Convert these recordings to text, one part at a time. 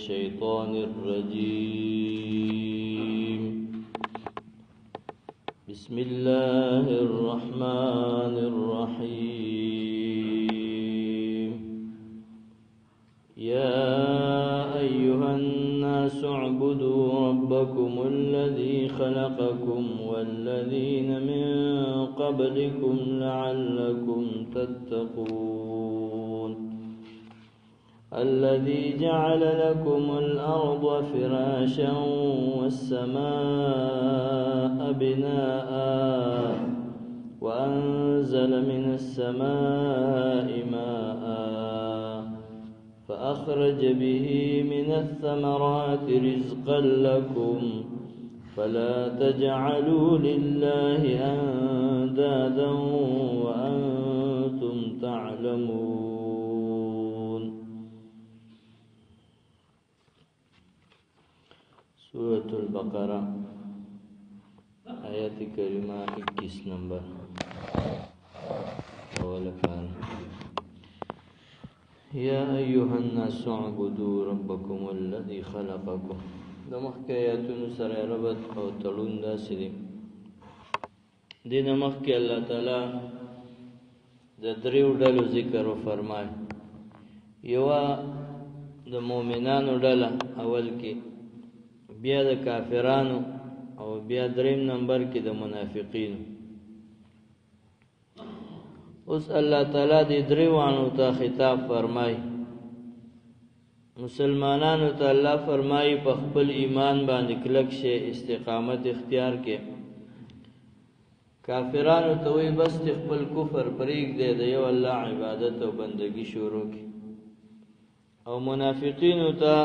الشيطان الرجيم بسم الله الرحمن الرحيم يا أيها الناس اعبدوا ربكم الذي خلقكم والذين من قبلكم لعلكم تتقون الذي جعل لكم الأرض فراشا والسماء بناء وأنزل من السماء ماء فأخرج به من الثمرات رزقا لكم فلا تجعلوا لله أندادا وأنتم تعلمون. سورة البقرة آيات كريمة 21 نمبر أول كان يا أيها الناس اعبدوا ربكم الذي خلقكم. د مخکې آیاتونو سره ربط او تړون داسې دی. دینه مخکې الله تعالی د دریو ډلو ذکر فرمای. یوه د مؤمنانو ډله اول کې، بیا د کافرانو، او بیا دریم نمبر کې د منافقینو. اوس الله تعالی د دریوانو ته خطاب فرمای. مسلمانانو ته الله فرمای په خپل ایمان باندې کلک شي، استقامت اختیار کې. کافرانو ته وی بس خپل کفر پرېږدي، د یو الله عبادت او بندگی شروع کی. او منافقینو ته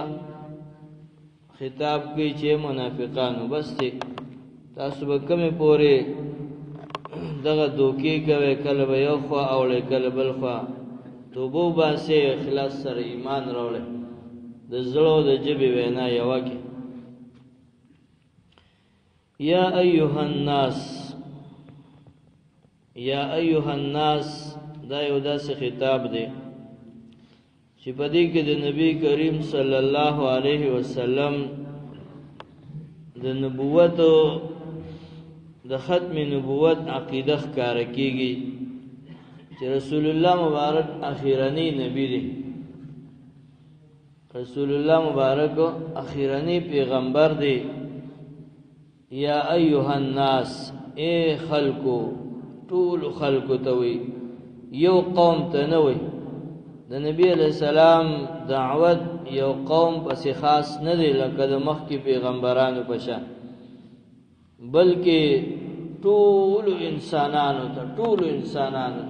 خطاب کوي چې منافقانو بس تاسو به کومه پورې دغه دوکي کوي، کله به یو خوا اوړي کله بل خوا. توبه باسه، اخلاص سره ایمان راوړي، د زړه د جبه وینا یو کې. یا ایها الناس، یا ایها الناس دا یو داسې خطاب دی چې په دې کې د نبی کریم صلی الله علیه وسلم د نبوت او د ختم نبوت عقیده ښکاره کیږي چې رسول الله مبارک اخیرنی نبی دی. رسول الله مبارک اخیرنی پیغمبر دی. یا ایها الناس، اے خلقو، ټول خلقو ته وی، یو قوم ته نه وی. د نبی علیہ السلام دعوت یو قوم پس خاص نه دی لکه د مخکې پیغمبرانو په شان، بلکې ټول انسانانو ته، ټول انسانانو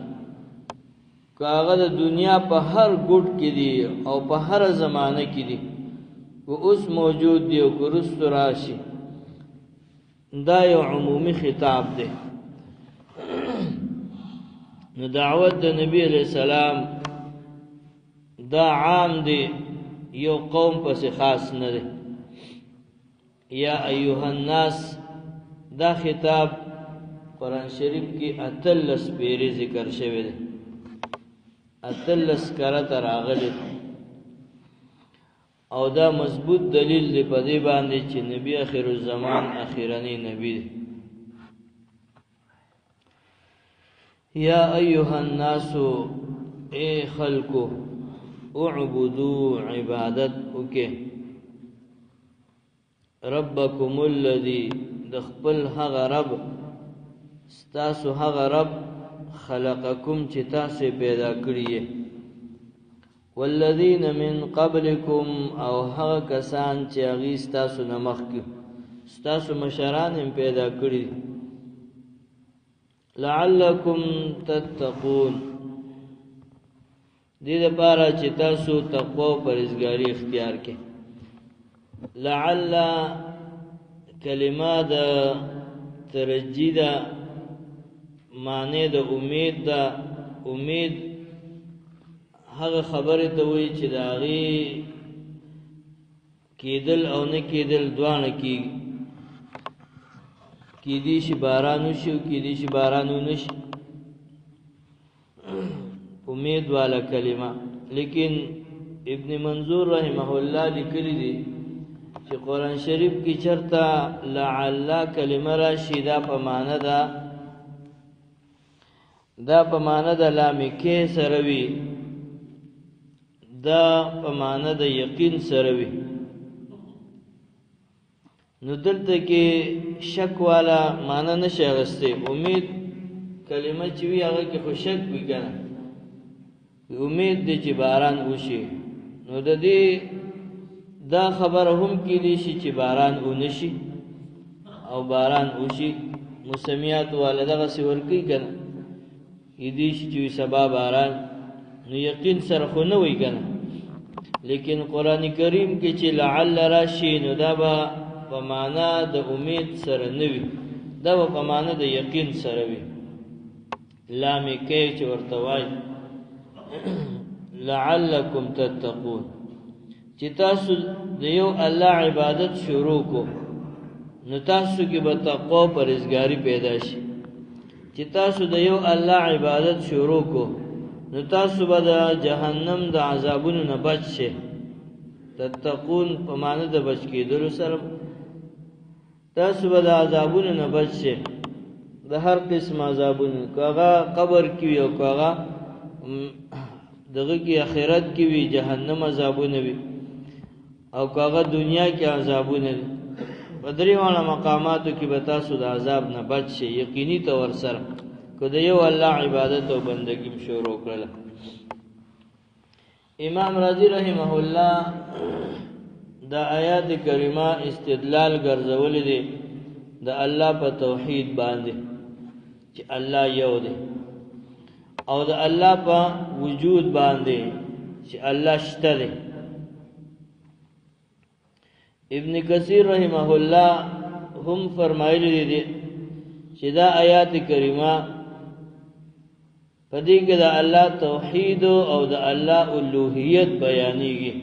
کاغه د دنیا په هر ګوټ کې دی او په هر زمانه کې دی، او اوس موجود دی او ګرست راشي. دا یو عمومي خطاب دی. نو دعوت د نبی علیہ السلام دا عام دی، یو قوم پس خاص نه دی. یا ایها الناس دا خطاب قرآن شریف کی 38 پیری ذکر شوی دی، 38 کرته راغلی، او دا مضبوط دلیل دی په دې باندې چې نبی اخر الزمان اخیرنی نبی دی. یا ایها الناس، اے خلقو، اعبدوا عبادت وکي ربکم الذی، د خپل هغه رب، ستاسو هغه رب، خلقکم چې تاسو پیدا کړی، والذین من قبلکم، او هغه کسان چې هغه ستاسو نه مخکې، ستاسو مشران هم پیدا کړی، لعلکم تتقون، دې لپاره چې تاسو تقوا او پرهیزګاری اختیار کړئ. لعل کلمه د ترجی ده، معنی د امید ده. امید هغه خبره ته وایي چې د هغې کېدل او نه کېدل دواړه کېږي. کېدی شي باران وشي او کېدی شي باران ونه شي، امید والا کلمه. لیکن ابن منظور رحمه الله لیکلی دی چې قرآن شریف کې چرته لعل کلمه راشي دا په معنا د لام کې سره وي، دا په معنا د یقین سره وي. نو دلته کې شک والا معنا نشي غسته. امید کلمه چې وی هغه کې خو شک وي کنه، امید دې چې باران وشي. نو د دې دا خبر هم کې دي چې باران ونشي او باران وشي. موسمیات والا دغه سی ورکی کنه دې چې سبا باران، نو یقین سره خو نه وي کنه. لیکن قران کریم کې چې لعل راشي نو دا به په معنا د امید سره نه وي، دا به په معنا د یقین سره وي. لام کې چې ورته وایي لعلکم تتقون، چې تاسو د یو الله عبادت شروع کو نو تاسو کې به تقوا پرهیزګاری پیدا شي. چې تاسو د یو الله عبادت شروع کو نو تاسو به د جهنم د عذابونو نه بچ شئ. تتقون په معنی د بچ کېدلو سره تاسو به د عذابونو نه بچ شئ، د هر قسم عذابونو، کاغه قبر کې وي او کاغه دغه کې آخرت کې وي جهنم عذابونه وي او کاغه دنیا کې عذابونه دي. په دریوانه مقاماتو کې به تاسو د عذاب نه بچ شئ یقیني طور سره که د یو الله عبادت او بندګي شروع کړل. امام رازی رحمه الله دا آیات کریمه استدلال ګرځول دي د الله په توحید باندې چې الله یو دی، او د الله په وجود باندې چې الله شته دی. ابن کثیر رحمه الله هم فرمایلی دي چې دا آیات کریمه پدې کې د الله توحید او د الله الوهیت بیانېږي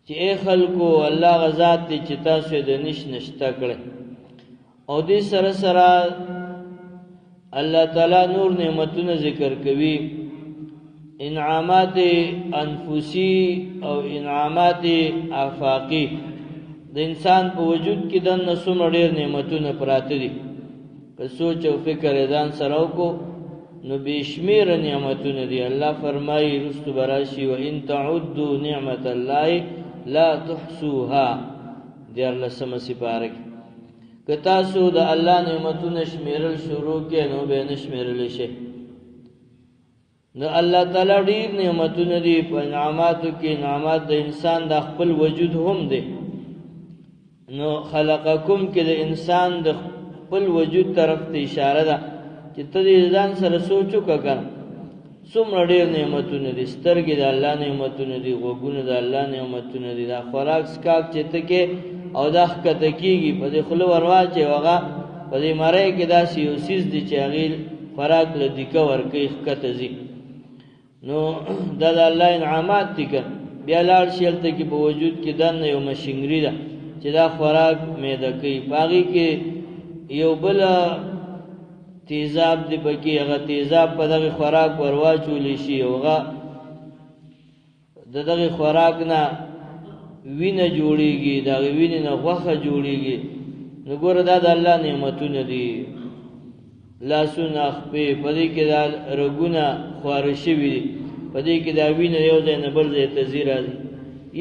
چې اے خلکو الله غزاد دې چې تاسو د نشته کړل، او دې سره سره الله تعالی نور نعمتونه ذکر کوي، انعامات انفسی او انعامات آفاقی. د انسان په وجود کې د نسوم ډېر نعمتونه پراته دي، که سوچ او فکر ځان سره وکړو نو بشمیر نعمتونه دي. الله فرمایي رستو براشي و ان تعدوا نعمت الله لا تحصوها، دیر لسمه سپاره کې که تاسو د الله نعمتونه شمیرل شروع کې نو به نشمیرل شي. نو الله تعالی ډیر نعمتونه دي په انعاماتو کې. انعامات د انسان د خپل وجود هم دي. نو خلقکم کې د انسان د خپل وجود طرف ته اشاره ده چې ته دې ځان سره سوچ وکړه څومره ډیر نعمتونه دي. سترګې د الله نعمتونه دي، غوږونه د الله نعمتونه دي، دا خوراک سکاک چې ته کې او دا ښکته کېږي په دې خوله ورواچې هغه په دې مرۍ کې داسې یو څیز دی چې هغې خوراک له دیکه ورکوي ښکته ځي. نو دا د الله انعامات دي که بیا لاړ شي هلته کې په وجود کې دننه یو مشینري ده چې دا خوراک میده کوي، په هغې کې یو بله تیزاب دی پکې، هغه تیزاب په دغه خوراک ورواچولی شي، هغه د دغه خوراک نه وینه جوړیږي، دغه وینې نه غوښه جوړیږي. نو ګوره دا د الله نعمتونه دي. لاسونه خپې په دې کې دا رګونه خواره شوي دي، په دې کې دا وینه یو ځای نه بل ځای ته ځي راځي.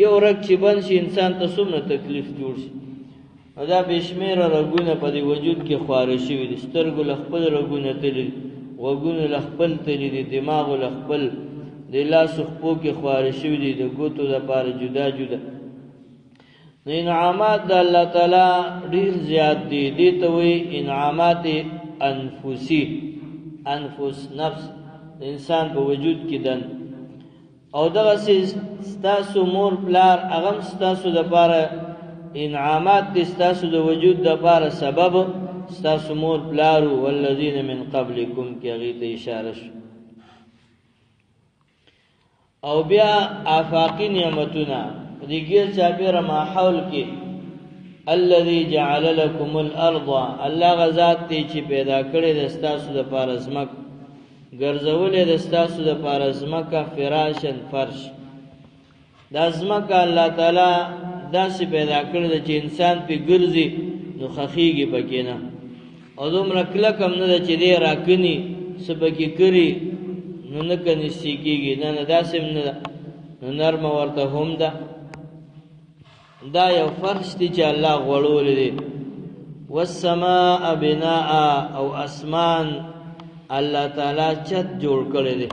یو رګ چې بند شي انسان ته څومره تکلیف جوړ شي. او دا بېشمېره رګونه په دې وجود کې خواره شوي دي. سترګو له خپل رګونه تللي دي، غوږونو له خپل تللي دي، دماغو له خپل، د لاسو خپو کې خواره شوي دي، د ګوتو دپاره جدا جدا. نو انعامات د الله تعالی ډېر زیات دي. دې ته وایي انعامات انفسی، انفس نفس د انسان په وجود کې دن. او دغسې ستاسو مور پلار هغه هم ستاسو دپاره انعامات دي، ستاسو د وجود دپاره سبب ستاسو مور پلارو. والذین من قبلکم کې هغې ته اشاره شو. او بیا آفاقی نعمتونه په دې ګیر چاپېره ماحول کې الذي جعل لكم الارض، الله غزاد دی چې پیدا کړی د ستاسو دپاره ځمک ګرځولې د ستاسو د پاره ځمکه فراشن فرش. دا ځمکه الله تعالی داسې پیدا کړې ده چې انسان پې ګرځي نو خخیږي پکې نه، او دومره کلک هم نه ده چې دی راکني څه پکې کړي نو نه کنیستی کېږي، نه نه داسې هم نه ده، نو نرمه ورته هم ده. دا یو فرش دی چې الله غوړولی دی. والسماء بناء، او اسمان الله تعالی چت جوړ کړی دی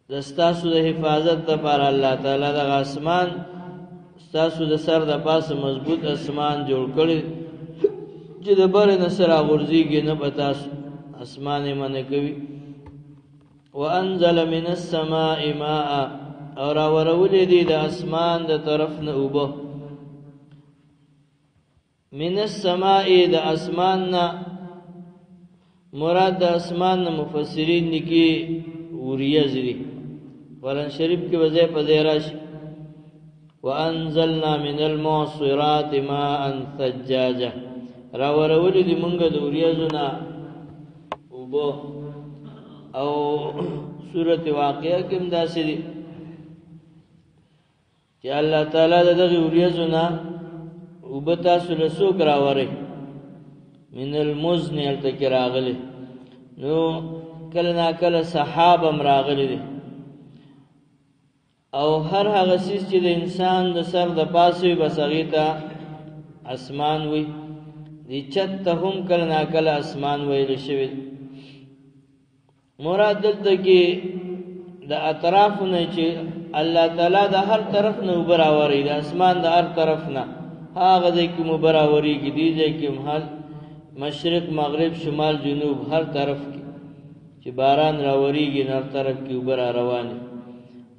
د ستاسو د حفاظت لپاره. الله تعالی دغه اسمان ستاسو د سر د پاسه مضبوط اسمان جوړ کړی چې د بر نه سره غورځېږي نه به تاسو اسمان یې منع کوي. وانزل من السماء ماء، او راورولی دی د اسمان د طرف نه اوبه. من السماء د اسمان نه مراد د اسمان نه مفسرین لیکي وریځ دی. قرآن شریف کې وځي په ځای راشي وانزلنا من المعصرات ماء ثجاجا، راورولی دی مونږ د وریځو نه اوبه. او سورۃ واقعہ کې هم داسې دی چې الله تعالی د دغه وریځو نه اوبه تاسو له څوک راوړي، من المزن هلته کې راغلی، نو کله نا کله سحاب هم راغلی دی. او هر هغه څیز چې د انسان د سر د پاسه وي بس هغې ته اسمان وي. دې چت ته هم کله نا کله اسمان ویلی شوی. مراد دلته کې د اطرافو نه چې الله تعالی د هر طرف نه اوبه راوړي، د اسمان د هر طرف نه هغه ځای کې اوبه راوړېږي، دې ځای کې هم مشرق مغرب شمال جنوب هر طرف کې چې باران راوړېږي نو هر طرف کې اوبه را روانې.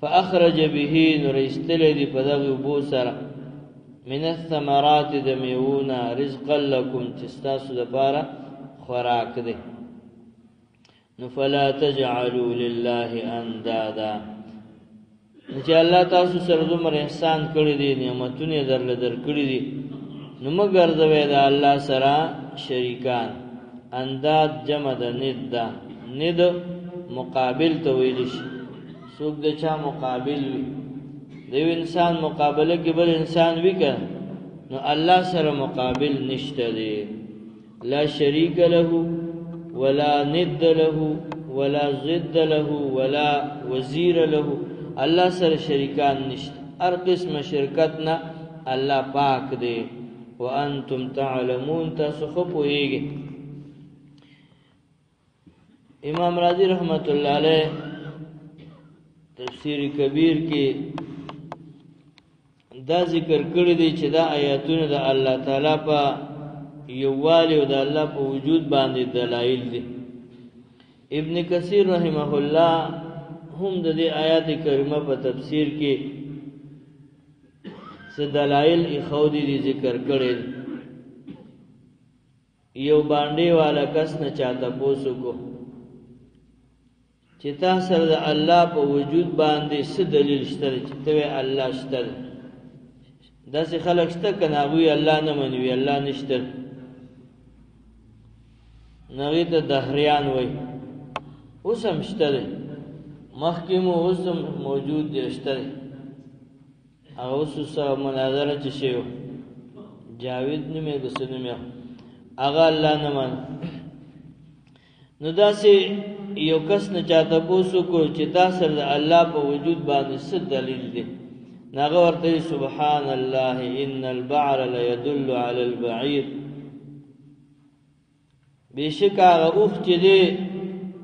فاخرج به، نو رایستلی دی په دغې اوبو سره، من الثمرات د میوونه، رزقا لکم چې ستاسو دپاره خوراک دی. نو فلا تجعلوا لله اندادا، چې الله تاسو سره دومره احسان کړی دی، نعمتونه یې درله درکړي دي، نو مه ګرځوئ د الله سره شریکان. انداد جمع د ند ده، ند مقابل ته ویلی شي. څوک د چا مقابل وي، د یو انسان مقابله کې بل انسان وي که نو الله سره مقابل نشته دی. لا شریک له ولا ند له ولا ضد له ولا وزیر له، الله سره شریکان نشته. هر قسم شرکت نه الله پاک دی. وانتم تعلمون، تاسو خو پوهیږئ. امام رازی رحمت الله علیه تفسیر کبیر کې دا ذکر کړی دی چې دا آیاتونه د الله تعالی په یووالي او د الله په وجود باندې دلایل دي. ابن کثیر رحمه الله هم د دې آیات کریمه په تفسیر کې څه دلایل اخودي دي ذکر کړي. یو باندې والا کس نه چاته پوسو کو چې تاسو سره د الله په وجود باندې څه دلیل شته چې ته الله شته. داسې خلک شته که نه هغوی الله نه مني، الله نشته، نو هغوی ته دهریان وایي. اوس هم شته دی، مخکې مو اوس هم موجود دی، شته دی. هغه اوس سره مناظره چې شوی جاوید نومې که څه نومې هغه الله نه مني. نو داسې یو کس نه چاته پوسو کو چې تاسو سره د الله په وجود باندې څه دلیل دی، نو هغه ورته سبحان الله ان البعر لیدل علی البعیر، بېشک هغه اوښ چې دی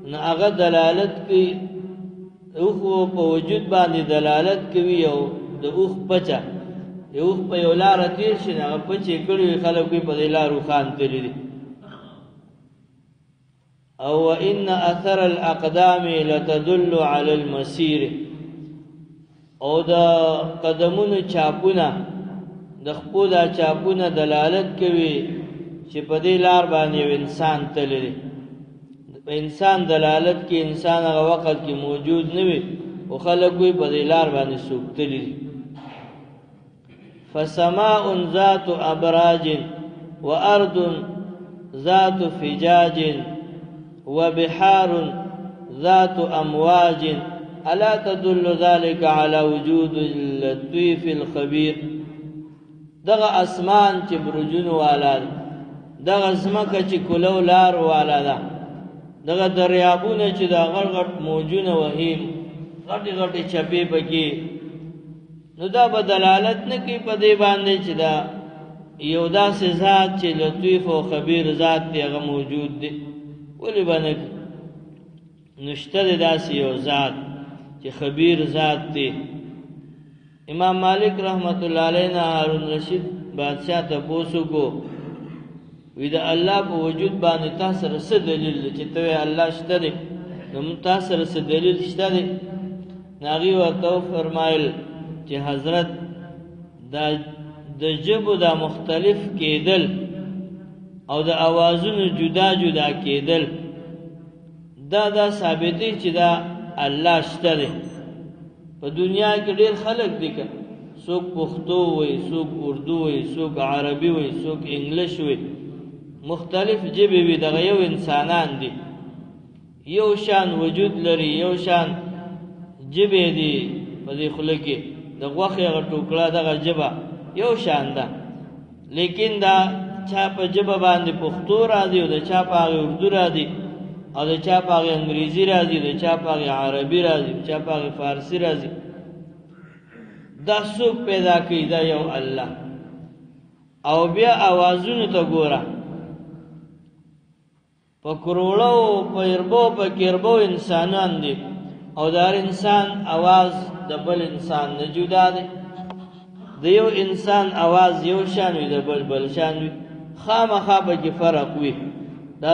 نو هغه دلالت کوي، اوښ په وجود باندې دلالت کوي. یو د اوښ پچه، د اوښ په یو لاره تېر شي نو هغه پچې کړي وي، خلک وي په دې لار روښان تللي دي. او وان اثر الاقدام لتدل على المسير، او د قدمونو چاپونه د خپو دا چاپونه دلالت کوي چې په دې لار باندې یو انسان تللی دی. په انسان دلالت کې انسان هغه وخت کې موجود نه وي او خلک وي په دې لار باندې څوک تللی دی. فسماء ذات ابراج وارض ذات فجاج وبحار ذات امواج الا تدل ذلك على وجود اللطيف الخبير. دغه اسمان چې برجون والا ده، دغه زمکه چې کلو لار والا ده، دغه دریابونه چې دا غړ غړ موجونه وهیم غټي غټي چپی پکې، نو دا به دلالت نه کوي په دې باندې چې دا یو داسې ذات چې لطیف او خبیر ذات دی هغه موجود دی؟ ولې باندې نشته داسې یو ذات چې خبیر ذات دی؟ امام مالک رحمت الله علیه نه هارون رشید بادشاہ ته پوښتنه کو وی دا الله په وجود باندې تاسو سره څه دلیل چې ته الله شته دی؟ نو تاسو سره څه دلیل شته دی؟ ناغي ورته فرمایل چې حضرت دا د جبو دا مختلف کېدل او د اوازونو جدا جدا کېدل دا ثابتې چې دا الله شته دی. په دنیا کې ډېر خلک دي، که څوک پښتو وي، څوک اردو وي، څوک عربي وي، څوک انګلیش وي، مختلف جبې وي، دغه یو انسانان دي، یو شان وجود لري، یو شان جبې دي په دې خوله کې د غوښې هغه ټوکړه دغه ژبه یو شان ده، لیکن دا چا په ژبه باندې پښتو راځي او د چا په هغې اردو راځي او د چا په هغې انګریزي راځي، د چا په هغې عربي راځي، د چا په هغې فارسي راځي. دا څوک پیدا کوي؟ دا یو الله. او بیا اوازونو ته ګوره، په کروڑو په اربو په کربو انسانان دي او دا انسان आवाज د بل انسان نه جدا دی. د یو انسان आवाज یو شان وي، د بل شان وي، خامخا به کې فرق وي. دا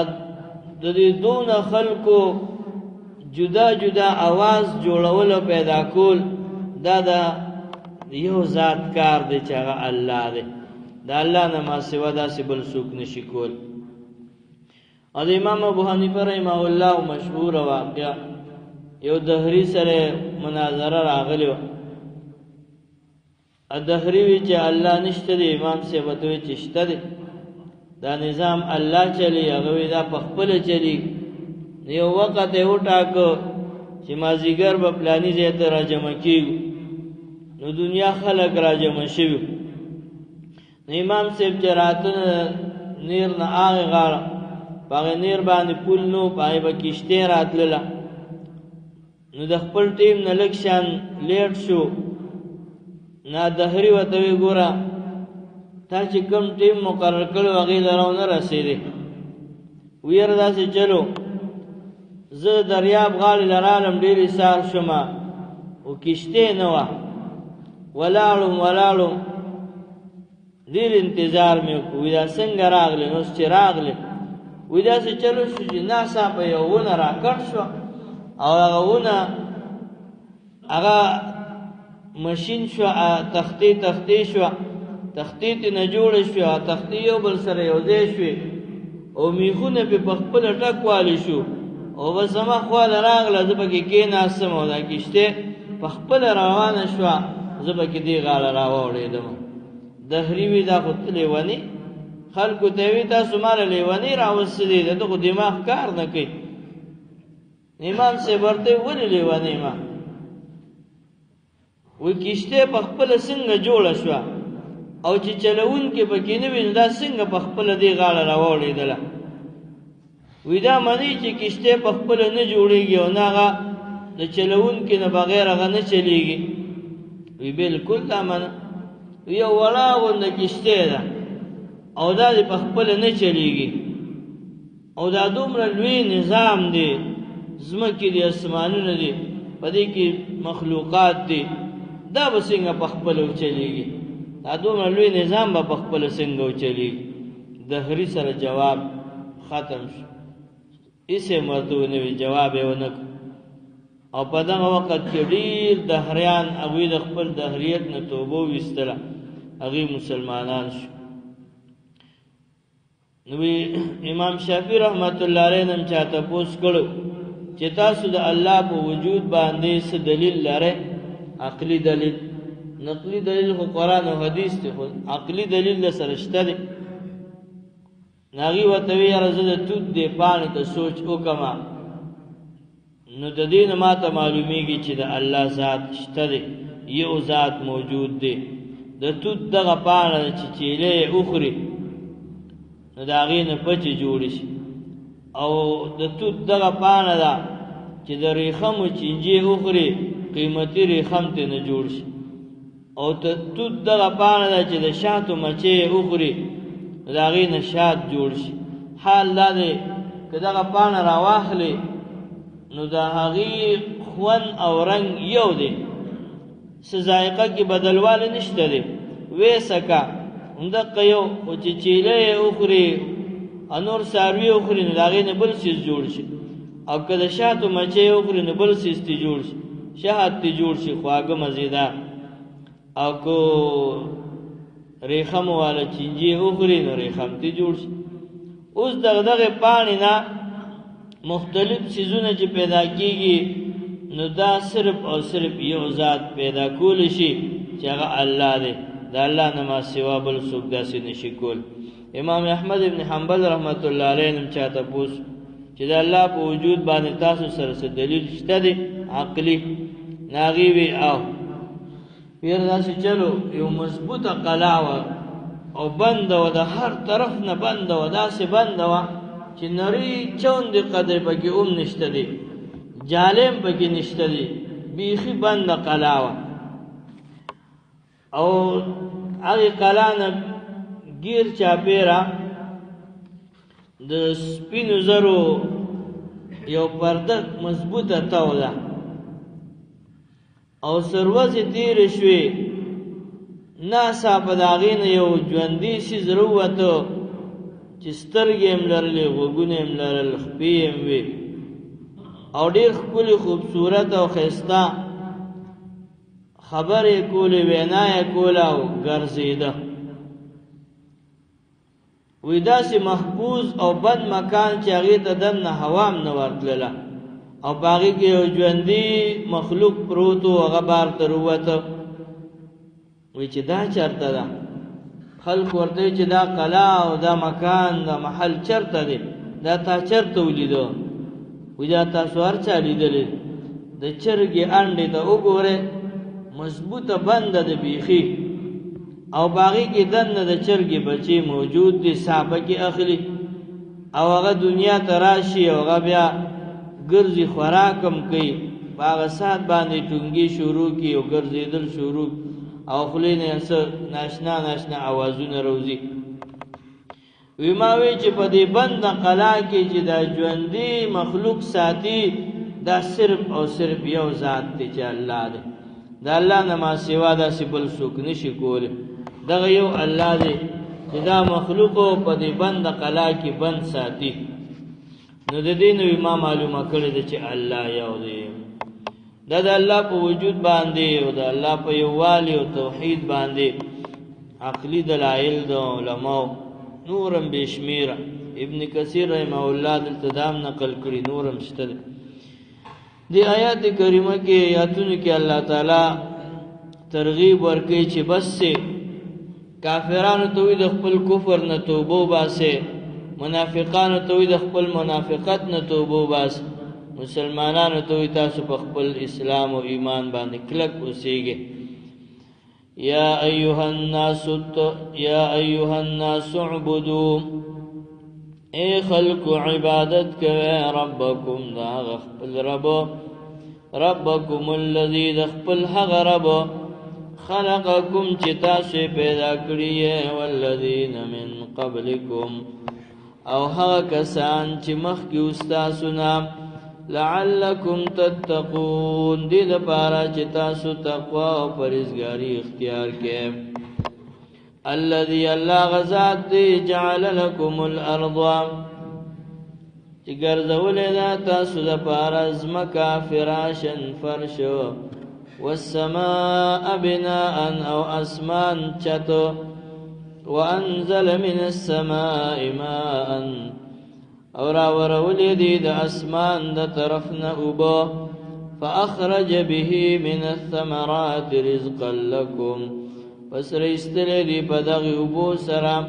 د دې دونه خلکو جدا جدا आवाज جوړول او پیدا کول دا یو ذات کار دی چې هغه الله دی. دا الله نه ما سوا داسې بل څوک نشي کول. او د امام ابو حنیفه رحمه الله مشهور واقعه، یو دهری سره مناظره راغلی و. دهری وی چې الله نشته دی، امام صاحب ته وی چې شته دی، دا نظام الله چلی، هغه وی دا په خپل چلی. یو وخت یې وټاکو چې مازیګر به پلانی ځای ته راجمع کیږو، نو دنیا خلک راجمع شوي. امام صاحب چې راته نیر نه هغې غاړه په هغې نیر باندې پول نو، په هغې به کشتۍ راتلله. نو د خپل ټیم نه لږ شان لیټ شو. نا دهري ورته وی ګوره تا چې کوم ټیم مقرر کړی و هغې ته راونه رسېدې. وی یاره داسې چلو، زه د دریاب غاړې له رالم، ډېر ایسار شومه او کشتۍ نه وه، ولاړم ډېر انتظار مې وکړو. وی دا څنګه راغلې؟ نو چې راغلې وی داسې چلو شو چې ناڅاپه یو ونه راکټ شوه او هغه ونه هغه ماشین شو، تختې شوه، تختې ترېنه جوړې شوې، تختې یو بل سره یو ځای شوې او میخونه پې په خپله ټک والی شو او بس زما خواله راغله، زه پکې کېناستم او دا کشتۍ په خپله روانه شوه، زه پکې دې غاړه راواوړېدم. دهري وی دا خو ته لیونې خلکو ته وی تاسو ماله لیونې راوستلې ده، ته خو دماغ کار نه کوي. امام صاحب ورته ولې لیونې ما؟ وی کشتۍ په خپله څنګه جوړه شوه او چې چلوونکي پکې نه وي نو دا څنګه په خپله دې غاړه راواوړېدله؟ وی دا مني چې کشتۍ په خپله نه جوړېږي او نه هغه د چلوونکي نه بغیر هغه نه چلېږي. وی بلکل دا منه، یو وړه غونده کشتۍ ده او دا دې په خپله نه چلېږي او دا دومره لوی نظام دی، ځمکې دي، اسمانونه دي، په دې کې مخلوقات دي، دا به څنګه په خپله وچلېږي؟ دا دومره لوی نظام به په خپله څنګه وچلېږي؟ دهري سره جواب ختم شو، هېڅ یې ورته ونه وي، جواب یې ونه کړ. او په دغه وخت کې ډېر دهریان هغوی د خپل دهریت نه توبه ویستله، هغوی مسلمانان شو. نو امام شافعي رحمت الله علیه نه چا تپوس کړو چې تاسو د الله په وجود باندې څه دلیل لرئ؟ عقلي دلیل. نقلي دلیل خو قرآن او حدیث دی، خو عقلي دلیل در سره شته دی. ناغي وتوی رزد تود دې پانی ته سوچ وکما نو د دین ما ته معلومیږي چې د الله ذات شته دی یو ذات موجود دی د تود دغه پانی چې چیلې اخري نو دا غي نه پچ جوړ شي او د تود دغه پانی دا چې د ریخم چینجی اخري قیمتي ریخم ته نه جوړ شي او ته تود دغه پانی دا چې د شاتو مچې اخري دا غي نه شات جوړ شي حال دا دی که دغه پانی راواخلي نو دا هغه خوان او رنگ یو دی سزایقه کې بدلواله نشته دی وېسکا اندقه یو او چې چیلې اخري انور ساروی اخري نه داغه نه بل څه جوړ شي او کله شاتو مچې اخري نه بل څه تی جوړ شي شهادت تی جوړ شي خواږه مزیدار او کو ریخم والا چینجی اخري نه ریخم تی جوړ شي اوس دغه پانی نه مختلف چیزونه چې پیدا کیږي نو دا صرف او صرف یو ذات پیدا کول شي چې هغه الله دی دا الله نه ما سوا بل څوک داسې نشي کول امام احمد ابن حنبل رحمت الله علیه نم چاته پوس چې دا الله په وجود باندې تاسو سره څه دلیل شته دی عقلی ناغي وی او پیر داسې چلو یو مضبوطه قلاوه او بند و د هر طرف نه بند و داسې بند و چې نری چوند قدر پکې نشته دی جالم پکې نشته دی بیخي بند قلاوه او هغه قلانه گیر چاپیرا د سپینو زرو یو پرده مضبوطه تاوله او سروازی تیر شوی ناسا پا داغین یو جواندی سی ضرورتو چی سترگی ام لرلی غگون ام لرل خپی ام وی او دیر کلی خوبصورت او خستا خبر کولی وینای کولا او گرزیده وی داسی محفوظ او بند مکان چی اغیتا دن نا حوام نورتللا او باقی که یو جواندی مخلوق پروتو و غبار تروتو وی چی دا چرتا دا خلق ورته چې دا قلا او دا مکان دا محل چرته دی دا تا چرته ولیدو وی دا تاسو هرچا لیدلی د چرګې انډې ته وګوره مضبوطه بنده د بیخي او باغی کې دنه د چرګې بچي موجود دي صحابه کې اخلي او هغه دنیا ته راشي او هغه بیا ګرځي خوراکم کوي هغه سات باندې ټونګي شروع کی او ګرځیدل شروع او خلینه اثر ناشنا ناشنا आवाजونه روزي وی ما وی چې په دې بند قلا کې چې دا ژوندۍ مخلوق ساتي دا صرف او صرف یو ذات دی چې الله دی دا الله نه ما سوا دا سبل څوک نشي کول دغه یو الله دی چې دا مخلوق په دې بند قلا کې بند ساتي نو د دې نو ما معلومه کړی دی چې الله یو دی دا د الله په وجود باندې او د الله په یووالي او توحید باندې عقلی دلایل د علماء نورم بشمیره ابن کثیر رحمه الله د تدام نقل کړي نورم شته دی آیات کریمه کې آیاتونه کې الله تعالی ترغیب ورکړي چې بس سے کافرانو ته د خپل کفر نه توبه وباسه منافقانو ته د خپل منافقت نه توبه وباسه مسلمانانو ته تاسو په خپل اسلام او ایمان باندې کلک اوسئ یا ایها الناس اعبدوا اے خلق عبادت کوي ربکم دا خپل ربکم الذی خپل هغه رب خلقکم چې تاسو پیدا کړی والذین من قبلکم او هغه کسان چې مخکې تاسو نه لعلکم تتقون دې لپاره چې تاسو تقوا او پرهیزګاری اختیار کړئ الذي الله غزاد جعل لكم الارض چې ګرځولې ده تاسو لپاره ازمکا فراشن فرش والسماء بناء او اسمان چتو وانزل من السماء ماء اور اورولې دي د اسمان د طرفنا اوبو فاخرج به من الثمرات رزقا لكم پس رئیستلی دی پا دغی اوبو سرام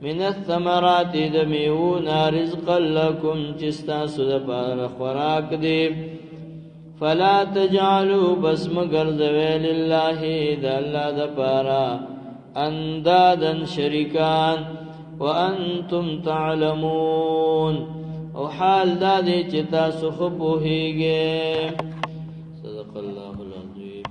من الثمرات دمیون رزقا لکم چستا سود پار خوراک دی فلا تجعلوا بسم گرزوی للہ دا اللہ دا پارا اندادا شرکان وانتم تعلمون او حال دا دی چتا سخبو ہی گے صدق اللہ العظیم